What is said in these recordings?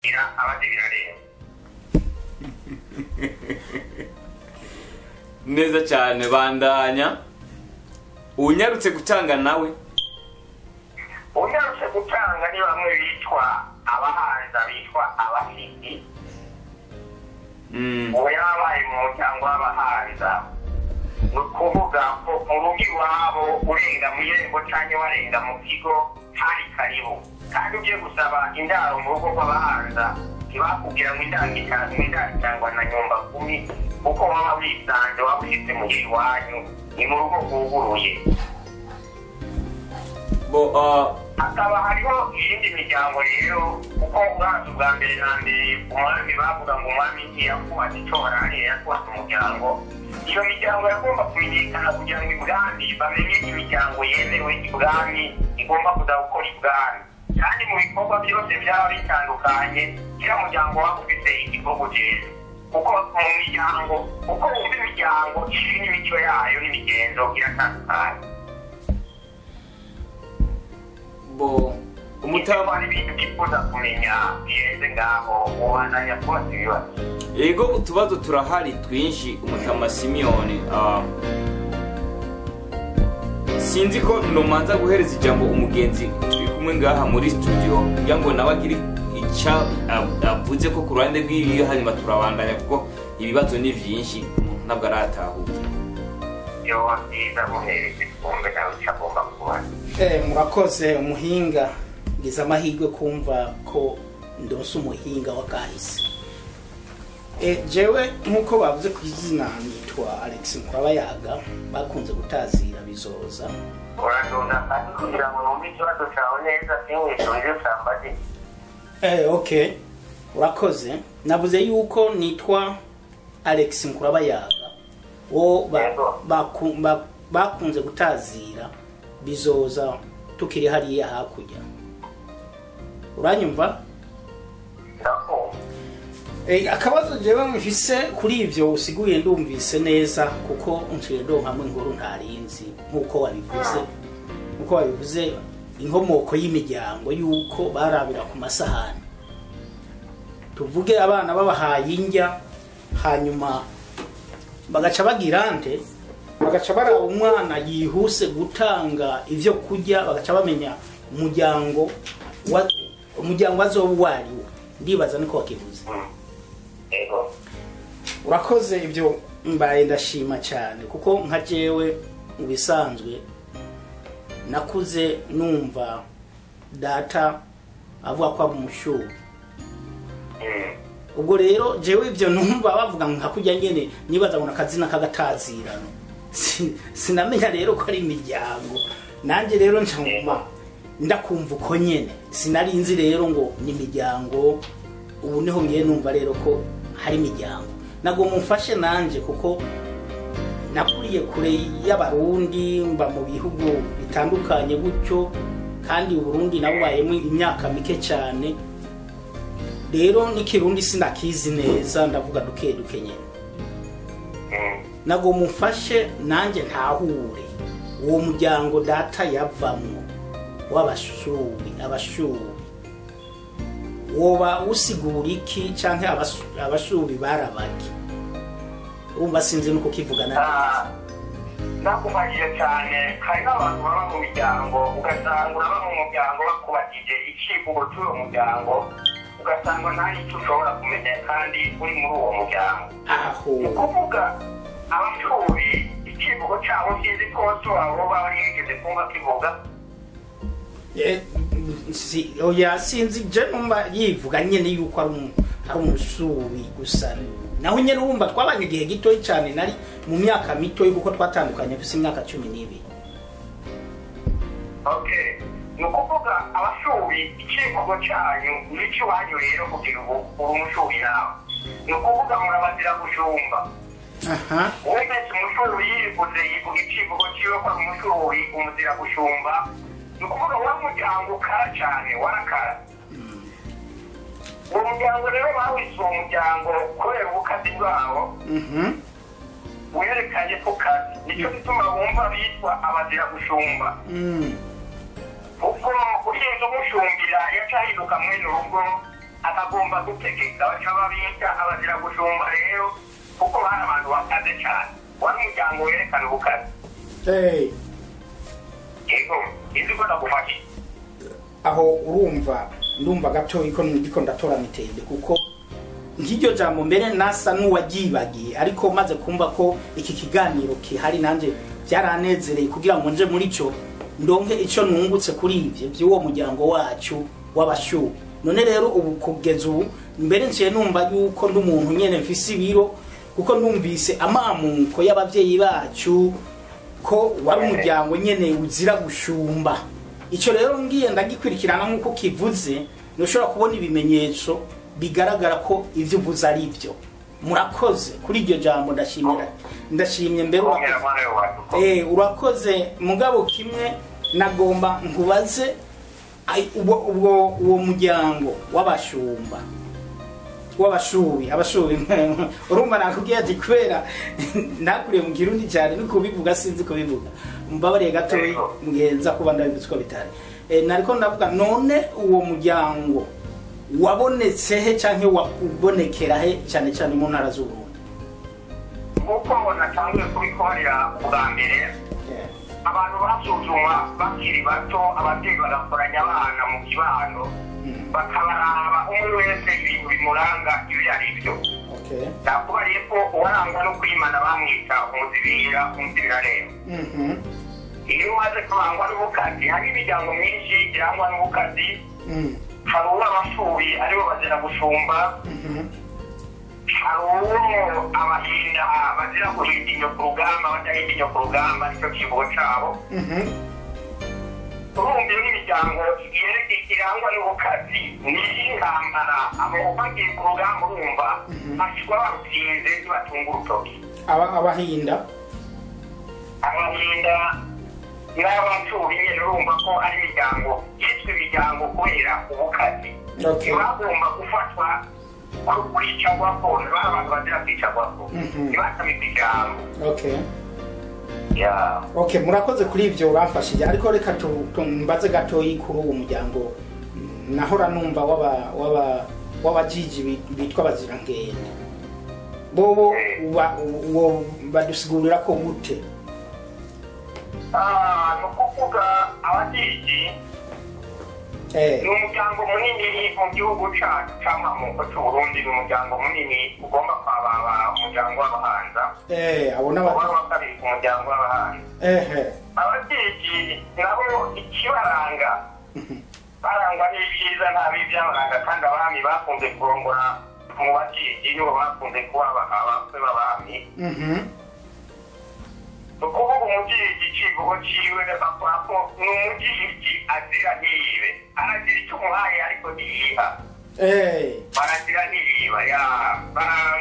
ira abaje birareba neza cyane bandanya unyarutse gutanga nawe unyarutse gutanga ni bamwe bitwa abahanza bitwa abafiti ubu yabaye mu muryango w'abahanza ni ukuvuga ko mu rugo iwabo urenga mu irembo cyangwa warenga mu kigo hari karibu kandi ugiye gusaba indaro mu rugo rw'abahanza ntibakubwira ngo indaro cyangwa na nyumba kumi kuko waba wisanze waba ushyitse mu gihe iwanyu ni mu rugo rwuguruye hakaba hariho iyindi miryango rero kuko ubwacu bwa mbere na mbere umwami bavuga ngo umwami ntiyakubatse itora hariya yakubatse umuryango iyo miryango yagomba kumenyekana kugira ngo ibwami bamenye imiryango yemewe ibwami igomba kuza gukora ibwami kandi mu bikorwa byose byaba bitandukanye kiriya muryango waba ufite igikorwa ujejwe kuko mu miryango uko wumva imiryango iri n'imico yayo n'imigenzo iratandukanye umutama ibintu byifuza kumenya birenze ngaho ubandanya kubaza ibibazo yego utubazo turahari twinshi umutama Simiyoni sinzi ko nomanza guhereza ijambo umugenzi turi kumwe ngaha muri studio kugira ngo nawe agire icyo avuze ko ku ruhande rw'ibi hanyuma turabandanya kuko ibibazo ni byinshi ntabwo aratahuka yo nziza muhereze kumbe nawe icyo agomba kubaza murakoze umuhinga ngize amahirwe kumva ko ndose umuhinga wa kahise jewe nk'uko bavuze ku izina nitwa Alex Nkurabayaga bakunze gutazira bizoza uradunda kandi kugira ngo numve ikibazo cyawe neza sinwishyurire sambazi okay urakoze navuze yuko nitwa Alex Nkurabayaga wo bakunze gutazira bizoza tukiri hariya hakurya uranyumva akabazo jewe mfise kuri ivyo usiguye ndumvise neza kuko ncire ndonkamwe inkuru ntarinzi nkuko wabivuze inkomoko y'imiryango yuko barabira ku masahani tuvuge abana babahaye indya hanyuma bagaca bagirante bagaca baraba umwana yihuse gutanga ivyo kurya bagaca bamenya umuryango azoba wariwo ndibaza niko wakivuze urakoze ibyo mbaye ndashima cyane kuko nka jewe mu bisanzwe nakuze numva data avuga ko abumushubi ubwo rero jewe ibyo numva bavuga nka kujya ngene nibaza ngo akazina kagatazirano sinamenya rero ko ari imiryango nanjye rero ncanguma ndakumva uko nyene sinarinzi rero ngo ni imiryango ubu niho ngiye numva rero ko hari imiryango nago mumfashe nanje kuko nakuriye kure y'abarundi mba mu bihugu bitandukanye gutyo kandi uburundi nabubayemo imyaka mike cyane rero n'ikirundi sinakizi neza ndavuga duke nyene nago mumfashe nanje ntahure uwo muryango data yavamwo abashubi woba usigura iki canke abashubi barabaki urumva sinzi nuko kivugana nakumajije cyane hari n'abantu baba mu miryango ugasanga uraba mu muryango bakubagije icivugo cy'uwo muryango ugasanga nta icyo ushobora kumenya kandi uri muri uwo muryango ni ukuvuga abashubi icivugo cyabo kizi ko wabo baba yigeze kumva kivuga oya sinzi je numva yivuga nyene yuko ari umushubi gusa naho nyene wumva twabanye igihe gito cyane nari mu myaka mito kuko twatandukanye afise imyaka 12 okay nukuvuga abashubi ikivugo cyanyu n'icyo wanyu rero kugira ngo umushubi nawe nukuvuga murabazira gushumba wese umushubi yiguze yivuga ikivugo cyiwe ko umushubi umuzira gushumba nukuvuga wa muryango ukara cyane warakara uwo muryango rero bawise uwo muryango kubera ubukazi bwawo werekanye ku kazi nicyo gituma bumva bitwa abazira gushumba kuko ushinzwe umushumbira yacahinduka mwene urugo akagomba gutegeka baca babita abazira gushumba rero kuko bari abantu bakaze cyane wari umuryango werekana ubukazi yego inzi ko ndagufashe aho urumva ndumva gatoyi ko ndiko ndatora mitende kuko nk'iryo jambo mbere nasa n'uwagibagiye ariko maze kumva ko iki kiganiro kihari nanje byaranezereye kugira ngo nje muri cyo ndonke icyo nungutse kuri ivyo by'uwo muryango wacu w'abashu none rero ubu kugeza ubu mbere nciye numva yuko ndi umuntu nyene mfise ibiro kuko ndumvise amamuko y'abavyeyi bacu ko wari umuryango nyene uzira gushumba icyo rero ngiye ndagikwirikirana nk'uko kivuze nushobora kubona ibimenyetso bigaragara ko ivyo uvuze ari byo murakoze kuri iryo jambo ndashimye mbere urakoze mugabo kimwe nagomba nkubaze uwo muryango w'abashumba abashubi urumva nakubwiye ati kubera nakuriye mu kirundi cyane no kubivuga sinzi kubivuga mbabariye gatoyi mugenza kuba ndabibutse ko bitari nariko ndavuga none uwo muryango wabonetse he canke wabonekera he cyane cyane mu ntara z'Uburundi uko natangiye kubikorera bwa mbere abantu basuzumwa bakiri bato ababyeyi bagakoranya abana mu kibano bakabaraba umwe wese ibintu bimuranga ibyo ari byo nakubariye ko uwarangwa no kwimana bamwita umuzibira rero iyo umaze kurangwa n'ubukazi hari imiryango myinshi irangwa n'ubukazi hari uw'abapfuye aribo bazira gushumba hari uwo abahinda bazira guhinda inyo ku rugamba badahinda inyo ku rugamba nicyo kivugo cabo urumva iyo n'imiryango irangwa n'ubukazi n'intambara abo bagiye ku rugamba urumva bashirwa barutsinze ntibatunga urutoki abahinda n'abapfuye nyine urumva ko ari imiryango yitwa imiryango kubera ubukazi ntibagomba gufatwa kwicagwako abantu bazira kwicagwako ntibatamika ijambo murakoze kuri ibyo bamfashije ariko reka tumbaze gatoyi kuri uwo muryango nahora numva w'abajiji bitwa abazirangende bobo badusigurira ko gute ni ukuvuga abajiji ni umuryango munini mu gihugu cyacu cy'amamuko cy'uburundi ni umuryango munini ugomba kwababa umuryango w'abahanza wa kabiri ku muryango w'abahanza abajiji nabo ikibaranga barangwa n'ibyiza nta bibi byabaranga kandi abami bakunze kurongora mu bajiji nibo bakunze kuba abakwe b'abami ukuvuga umujiji icivugo ciwe bakora ko ni umujiji azira ntiyibe arazira icyo umuhaye ariko ntiyiha barazira ntiyiba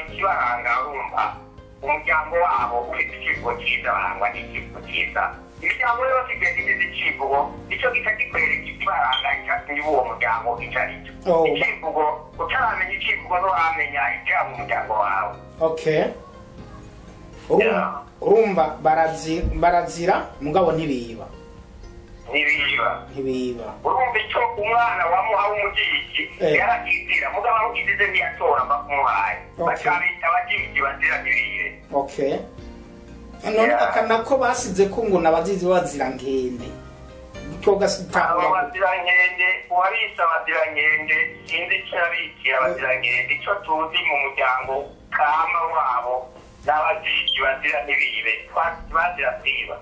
ikibaranga urumva umuryango wabo ufite icivugo cyiza barangwa n'icivugo cyiza imiryango yose igenda igize icivugo nicyo gica kikwereka ikibaranga icyatumye uwo muryango icyo ari cyo icivugo utaramenya icivugo ntiwamenya icyaba umuryango wawe urumva barazira mugabo ntibiba urumva icyo umwana wamuha w'umujiji yarakizira mugabo awugize ntiyatora mba kumuhaye bakabita abajiji bazira ntibibe none akanako basize ko ngo nabazizi bazirangende abazirangende uwabise abazirangende sinzi icyo yabikira abazirangende icyo tuzi mu muryango kama wabo n'abajiji bazira ntibibe bazira kwiba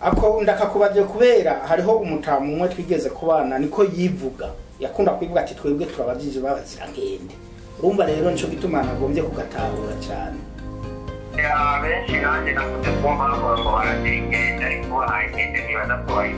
ako ndakakubaje kubera hariho umutamu umwe twigeze kubana niko yivuga yakunda kwivuga ati twebwe turabajiji babazirangende urumva rero nico gituma nagombye kugatahura cyane benshi nanjye nakuze kumva ngo barazira ingende ariko bahangende nibaza ko